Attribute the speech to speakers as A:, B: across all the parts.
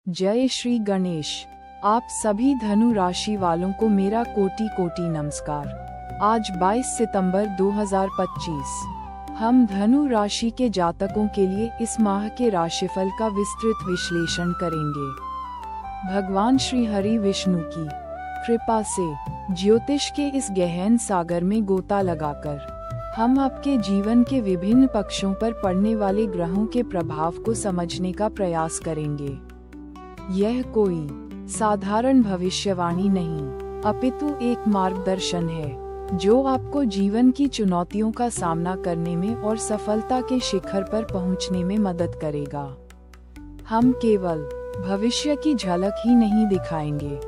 A: जय श्री गणेश। आप सभी धनु राशि वालों को मेरा कोटि कोटि नमस्कार। आज 22 सितंबर 2025 हम धनु राशि के जातकों के लिए इस माह के राशिफल का विस्तृत विश्लेषण करेंगे। भगवान श्री हरि विष्णु की कृपा से ज्योतिष के इस गहन सागर में गोता लगाकर हम आपके जीवन के विभिन्न पक्षों पर पड़ने वाले ग्रहों के प्रभाव को समझने का प्रयास करेंगे। यह कोई साधारण भविष्यवाणी नहीं, अपितु एक मार्गदर्शन है जो आपको जीवन की चुनौतियों का सामना करने में और सफलता के शिखर पर पहुंचने में मदद करेगा। हम केवल भविष्य की झलक ही नहीं दिखाएंगे,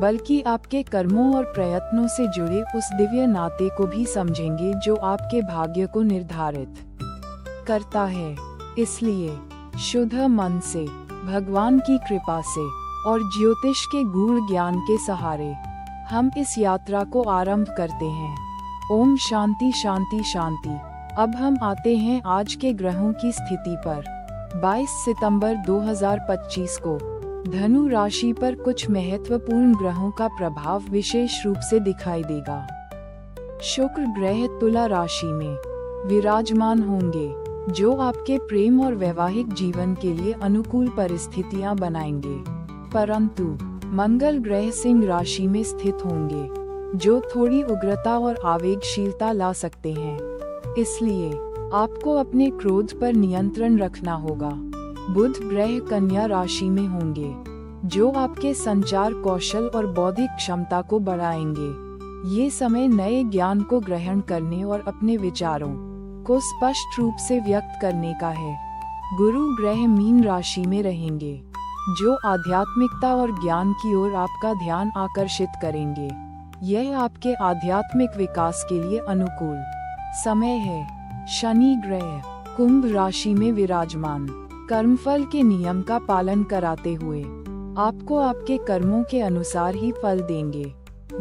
A: बल्कि आपके कर्मों और प्रयत्नों से जुड़े उस दिव्य नाते को भी समझेंगे जो आपके भाग्य को निर्धारित करता है। इसलिए शुद्ध मन से, भगवान की कृपा से और ज्योतिष के गूढ़ ज्ञान के सहारे हम इस यात्रा को आरंभ करते हैं। ओम शांति शांति शांति। अब हम आते हैं आज के ग्रहों की स्थिति पर। 22 सितंबर 2025 को धनु राशि पर कुछ महत्वपूर्ण ग्रहों का प्रभाव विशेष रूप से दिखाई देगा। शुक्र ग्रह तुला राशि में विराजमान होंगे, जो आपके प्रेम और वैवाहिक जीवन के लिए अनुकूल परिस्थितियां बनाएंगे। परंतु मंगल ग्रह सिंह राशि में स्थित होंगे, जो थोड़ी उग्रता और आवेगशीलता ला सकते हैं। इसलिए आपको अपने क्रोध पर नियंत्रण रखना होगा। बुध ग्रह कन्या राशि में होंगे, जो आपके संचार कौशल और बौद्धिक क्षमता को बढ़ाएंगे। ये समय नए ज्ञान को ग्रहण करने और अपने विचारों को स्पष्ट रूप से व्यक्त करने का है। गुरु ग्रह मीन राशि में रहेंगे, जो आध्यात्मिकता और ज्ञान की ओर आपका ध्यान आकर्षित करेंगे। यह आपके आध्यात्मिक विकास के लिए अनुकूल समय है। शनि ग्रह कुंभ राशि में विराजमान, कर्मफल के नियम का पालन कराते हुए आपको आपके कर्मों के अनुसार ही फल देंगे।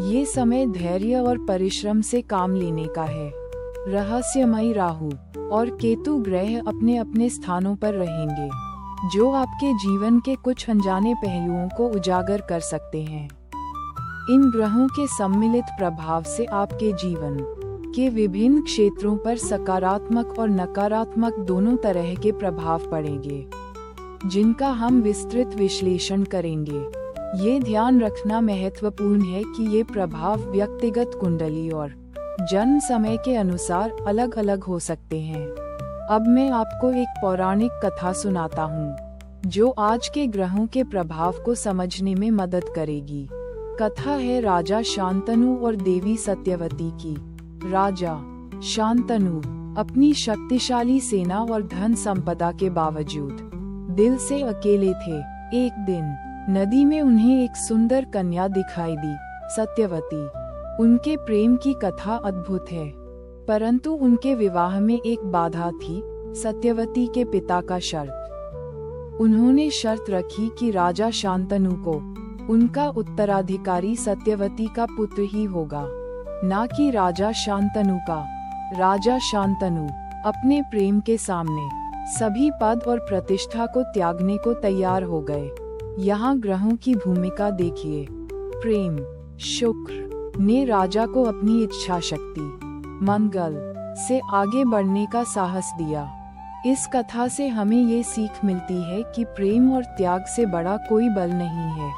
A: ये समय धैर्य और परिश्रम से काम लेने का है। रहस्यमयी राहु और केतु ग्रह अपने अपने स्थानों पर रहेंगे, जो आपके जीवन के कुछ अनजाने पहलुओं को उजागर कर सकते हैं। इन ग्रहों के सम्मिलित प्रभाव से आपके जीवन के विभिन्न क्षेत्रों पर सकारात्मक और नकारात्मक दोनों तरह के प्रभाव पड़ेंगे, जिनका हम विस्तृत विश्लेषण करेंगे। ये ध्यान रखना महत्वपूर्ण है कि ये प्रभाव व्यक्तिगत कुंडली और जन्म समय के अनुसार अलग अलग हो सकते हैं। अब मैं आपको एक पौराणिक कथा सुनाता हूँ, जो आज के ग्रहों के प्रभाव को समझने में मदद करेगी। कथा है राजा शांतनु और देवी सत्यवती की। राजा शांतनु अपनी शक्तिशाली सेना और धन संपदा के बावजूद दिल से अकेले थे। एक दिन नदी में उन्हें एक सुंदर कन्या दिखाई दी, सत्यवती। उनके प्रेम की कथा अद्भुत है, परंतु उनके विवाह में एक बाधा थी, सत्यवती के पिता का शर्त। उन्होंने शर्त रखी कि राजा शांतनु को उनका उत्तराधिकारी सत्यवती का पुत्र ही होगा, न कि राजा शांतनु का। राजा शांतनु अपने प्रेम के सामने सभी पद और प्रतिष्ठा को त्यागने को तैयार हो गए। यहाँ ग्रहों की भूमिका देखिए। प्रेम शुक्र ने राजा को अपनी इच्छा शक्ति मंगल से आगे बढ़ने का साहस दिया। इस कथा से हमें ये सीख मिलती है कि प्रेम और त्याग से बड़ा कोई बल नहीं है,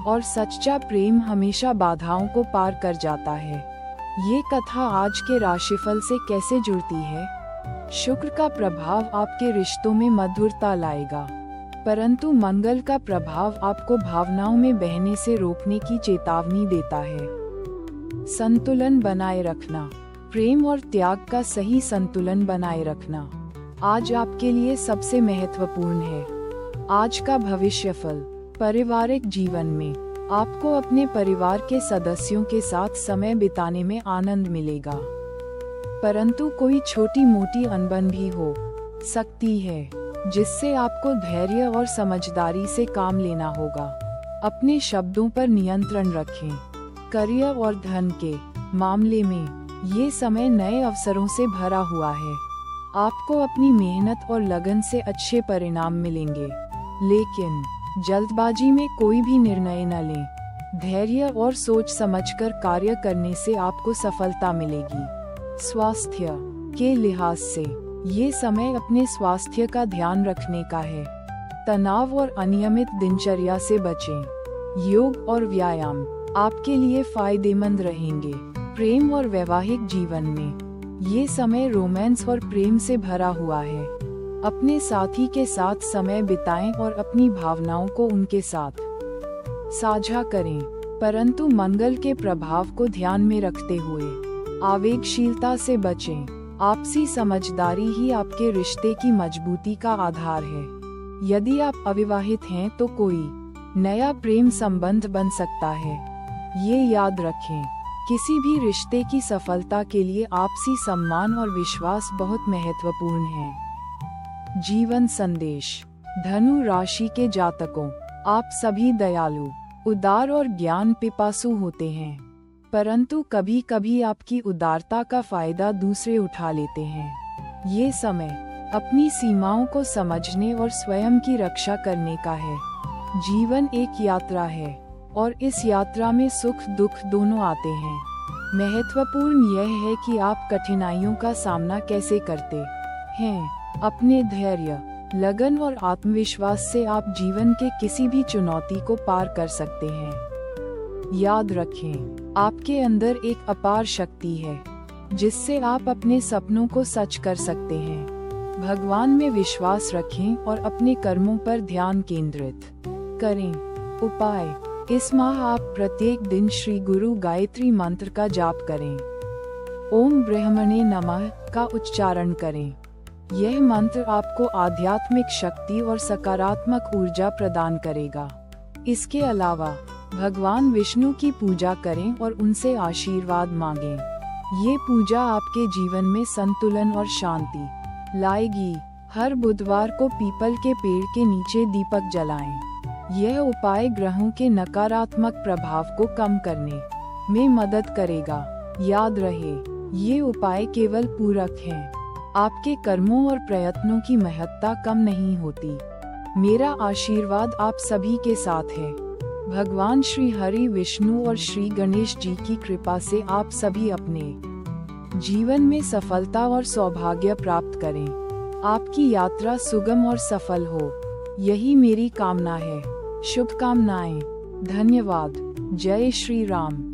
A: और सच्चा प्रेम हमेशा बाधाओं को पार कर जाता है। ये कथा आज के राशिफल से कैसे जुड़ती है? शुक्र का प्रभाव आपके रिश्तों में मधुरता लाएगा, परंतु मंगल का प्रभाव आपको भावनाओं में बहने से रोकने की चेतावनी देता है। संतुलन बनाए रखना, प्रेम और त्याग का सही संतुलन बनाए रखना आज आपके लिए सबसे महत्वपूर्ण है। आज का भविष्यफल। पारिवारिक जीवन में आपको अपने परिवार के सदस्यों के साथ समय बिताने में आनंद मिलेगा, परंतु कोई छोटी मोटी अनबन भी हो सकती है, जिससे आपको धैर्य और समझदारी से काम लेना होगा। अपने शब्दों पर नियंत्रण रखें। करियर और धन के मामले में ये समय नए अवसरों से भरा हुआ है। आपको अपनी मेहनत और लगन से अच्छे परिणाम मिलेंगे, लेकिन जल्दबाजी में कोई भी निर्णय न लें। धैर्य और सोच समझकर कार्य करने से आपको सफलता मिलेगी। स्वास्थ्य के लिहाज से ये समय अपने स्वास्थ्य का ध्यान रखने का है। तनाव और अनियमित दिनचर्या से बचें। योग और व्यायाम आपके लिए फायदेमंद रहेंगे। प्रेम और वैवाहिक जीवन में ये समय रोमांस और प्रेम से भरा हुआ है। अपने साथी के साथ समय बिताएं और अपनी भावनाओं को उनके साथ साझा करें, परंतु मंगल के प्रभाव को ध्यान में रखते हुए आवेगशीलता से बचें। आपसी समझदारी ही आपके रिश्ते की मजबूती का आधार है। यदि आप अविवाहित हैं तो कोई नया प्रेम संबंध बन सकता है। ये याद रखें, किसी भी रिश्ते की सफलता के लिए आपसी सम्मान और विश्वास बहुत महत्वपूर्ण है। जीवन संदेश। धनु राशि के जातकों, आप सभी दयालु, उदार और ज्ञान पिपासु होते हैं, परंतु कभी कभी आपकी उदारता का फायदा दूसरे उठा लेते हैं। ये समय अपनी सीमाओं को समझने और स्वयं की रक्षा करने का है। जीवन एक यात्रा है और इस यात्रा में सुख दुख दोनों आते हैं। महत्वपूर्ण यह है कि आप कठिनाइयों का सामना कैसे करते हैं। अपने धैर्य, लगन और आत्मविश्वास से आप जीवन के किसी भी चुनौती को पार कर सकते हैं। याद रखें, आपके अंदर एक अपार शक्ति है जिससे आप अपने सपनों को सच कर सकते हैं। भगवान में विश्वास रखें और अपने कर्मों पर ध्यान केंद्रित करें। उपाय: इस माह आप प्रत्येक दिन श्री गुरु गायत्री मंत्र का जाप करें। ओम ब्रह्मणे नमः का उच्चारण करें। यह मंत्र आपको आध्यात्मिक शक्ति और सकारात्मक ऊर्जा प्रदान करेगा। इसके अलावा भगवान विष्णु की पूजा करें और उनसे आशीर्वाद मांगें। ये पूजा आपके जीवन में संतुलन और शांति लाएगी। हर बुधवार को पीपल के पेड़ के नीचे दीपक जलाएं। यह उपाय ग्रहों के नकारात्मक प्रभाव को कम करने में मदद करेगा। याद रहे, ये उपाय केवल पूरक हैं। आपके कर्मों और प्रयत्नों की महत्ता कम नहीं होती। मेरा आशीर्वाद आप सभी के साथ है। भगवान श्री हरि विष्णु और श्री गणेश जी की कृपा से आप सभी अपने जीवन में सफलता और सौभाग्य प्राप्त करें। आपकी यात्रा सुगम और सफल हो, यही मेरी कामना है। शुभकामनाएं। धन्यवाद। जय श्री राम।